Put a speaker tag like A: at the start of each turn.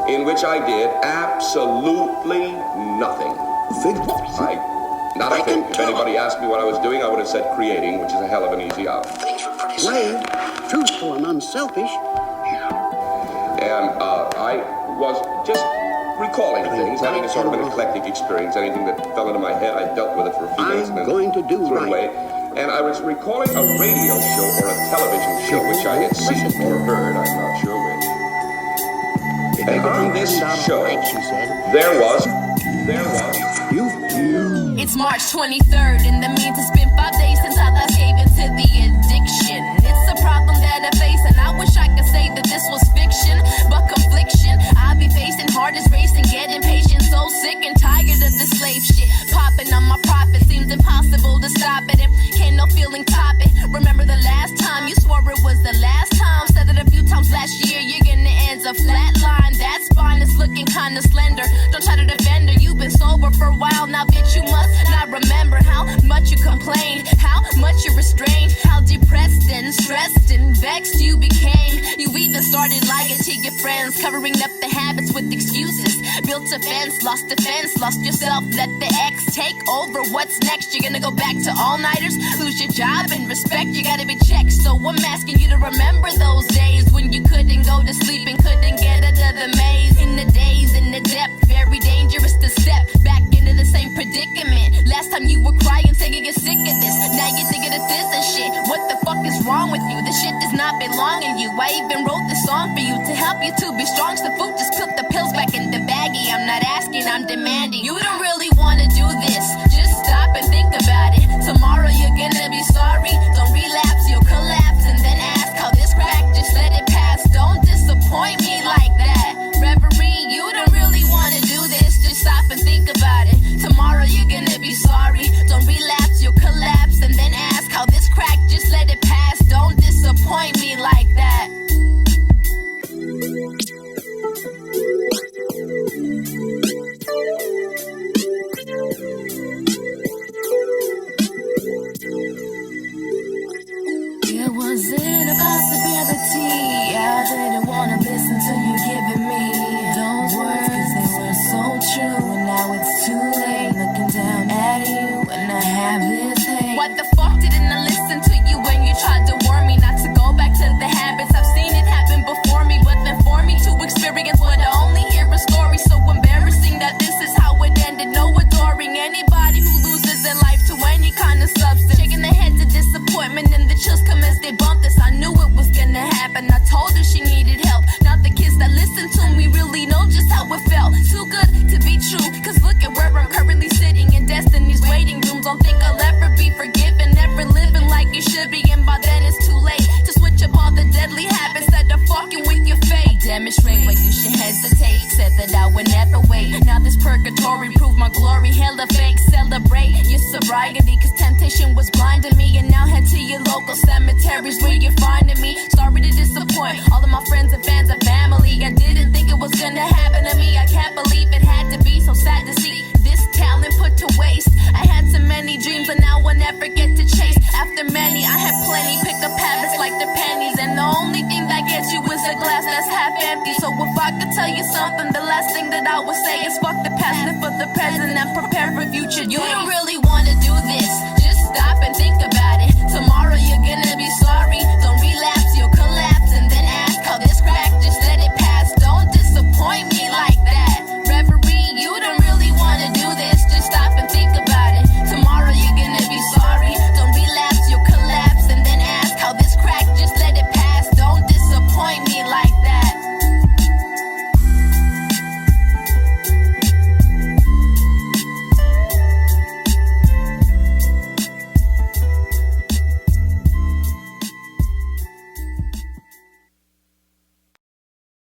A: in which I did absolutely nothing. Not a thing. If anybody asked me what I was doing, I would have said creating, which is a hell of an easy out.
B: Brave, truthful, and unselfish.
A: And I was just recalling things, having a sort of an eclectic experience. Anything that fell into my head, I dealt with it for a few minutes and then
B: going to do
A: threw it
B: right.
A: away. And I was recalling a radio show or a television show which I had seen or heard, I'm not sure which. And on this show, there was.
C: It's March 23rd, and that means it's been 5 days since I last gave into the addiction. It's a problem that I face, and I wish I could say that this was fiction, but confliction. I be facing hardest racing, getting patient, so sick and tired of the slave shit. Popping on my profit seems impossible to stop it, and can't no feeling top it. Remember the last time you swore it was the last time? Said it a few times last year, you're gonna end a flat line. That spine is looking kinda slender. Don't try to defend her, you've been sober for a while now, bitch. You must not remember how much you complained, how much you restrained, how depressed and stressed and vexed you became. You even started lying to your friends, covering up the habits with excuses. Built a fence, lost defense, lost yourself, let the ex take over. What's next? You're gonna go back to all-nighters, lose your job and respect, you gotta be checked. So I'm asking you to remember those days when you couldn't go to sleep and couldn't get out of the maze. In the days, in the depth, very dangerous to step back into the same predicament. Last time you were crying, saying you're sick of this. Now you're thinking of this and shit. What the fuck is wrong with you? This shit does not belong in you. I even wrote this song for you to help you to be strong. So food, just put the pills back in the baggie. I'm not asking, I'm demanding. You don't really wanna do this. Just stop and think about it. Tomorrow you're gonna be sorry. Don't relapse, you'll collapse and then ask how this crack. Just let it pass. Don't disappoint me like that. Reverie, you don't really wanna do this. Just stop and think about it. Tomorrow you're gonna be sorry. Don't relapse, you'll collapse and then ask how this crack. Just let it pass. Don't disappoint me like that. It wasn't a possibility. I didn't wanna listen to you giving me those words, 'cause they were so true. And now it's too late, looking down at you, and I have this hate. What the fuck didn't I listen to you when you tried to warn me not to go back to the habits? I've seen it happen before me, but then for me to experience what I only hear a story. So embarrassing that this is how it ended. No adoring anybody who loses their life to any kind of substance. Shaking their heads of disappointment and the chills come as they bump this. I knew it was gonna happen. I told her she needed help. Now the kids that listen to me really know just how it felt. Too good to be true, 'cause look at where I'm currently sitting in destiny's waiting rooms. Don't think I'll ever be forgiven, never living like you should be. And by then it's too late to switch up all the deadly habits that are fucking with your fate. Demonstrate why you should hesitate. Said that I would never wait. Now this purgatory proved my glory. Hella fake, celebrate your sobriety, 'cause temptation was blinding me. And now head to your local cemeteries where you're finding me. Sorry to disappoint all of my friends and fans and family. I didn't think it was gonna happen to me. I can't believe it had to be so sad to see this talent put to waste. I had so many dreams and now I'll never get to chase. After many, I had plenty. Pick up habits like the pennies, and the only thing that gets you is a glass that's half empty. So if I could tell you something, the last thing that I would say is fuck the past, live for the present and prepare for future. You don't really